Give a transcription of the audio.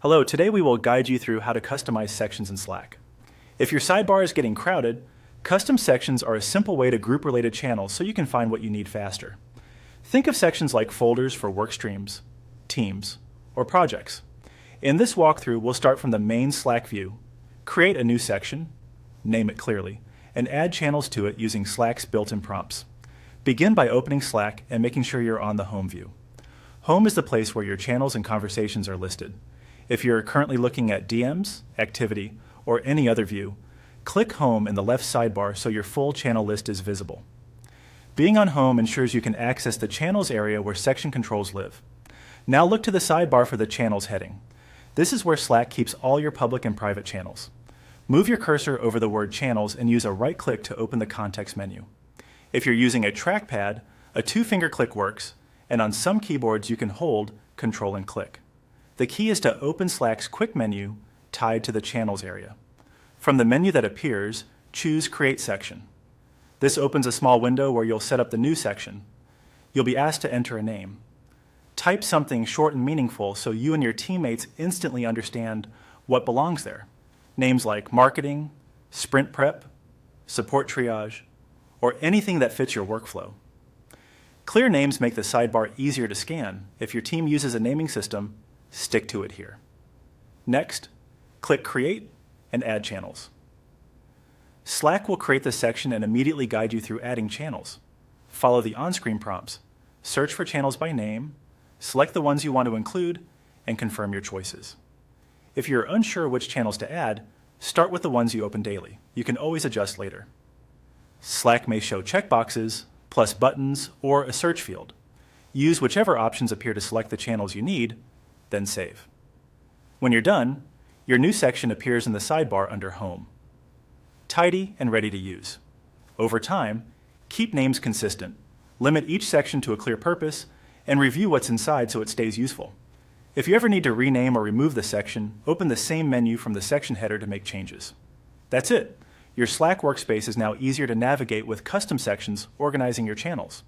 Hello, today we will guide you through how to customize sections in Slack. If your sidebar is getting crowded, custom sections are a simple way to group related channels so you can find what you need faster. Think of sections like folders for work streams, teams, or projects. In this walkthrough, we'll start from the main Slack view, create a new section, name it clearly, and add channels to it using Slack's built-in prompts. Begin by opening Slack and making sure you're on the home view. Home is the place where your channels and conversations are listed. If you're currently looking at DMs, activity, or any other view, click Home in the left sidebar so your full channel list is visible. Being on Home ensures you can access the Channels area where section controls live. Now look to the sidebar for the Channels heading. This is where Slack keeps all your public and private channels. Move your cursor over the word Channels and use a right click to open the context menu. If you're using a trackpad, a two-finger click works, and on some keyboards you can hold, control, and click. The key is to open Slack's quick menu tied to the Channels area. From the menu that appears, choose Create Section. This opens a small window where you'll set up the new section. You'll be asked to enter a name. Type something short and meaningful so you and your teammates instantly understand what belongs there. Names like Marketing, Sprint Prep, Support Triage, or anything that fits your workflow. Clear names make the sidebar easier to scan. If your team uses a naming system, stick to it here. Next, click Create and Add Channels. Slack will create the section and immediately guide you through adding channels. Follow the on-screen prompts. Search for channels by name, select the ones you want to include, and confirm your choices. If you're unsure which channels to add, start with the ones you open daily. You can always adjust later. Slack may show checkboxes, plus buttons, or a search field. Use whichever options appear to select the channels you need, then save. When you're done, your new section appears in the sidebar under Home. Tidy and ready to use. Over time, keep names consistent, limit each section to a clear purpose, and review what's inside so it stays useful. If you ever need to rename or remove the section, open the same menu from the section header to make changes. That's it. Your Slack workspace is now easier to navigate with custom sections organizing your channels.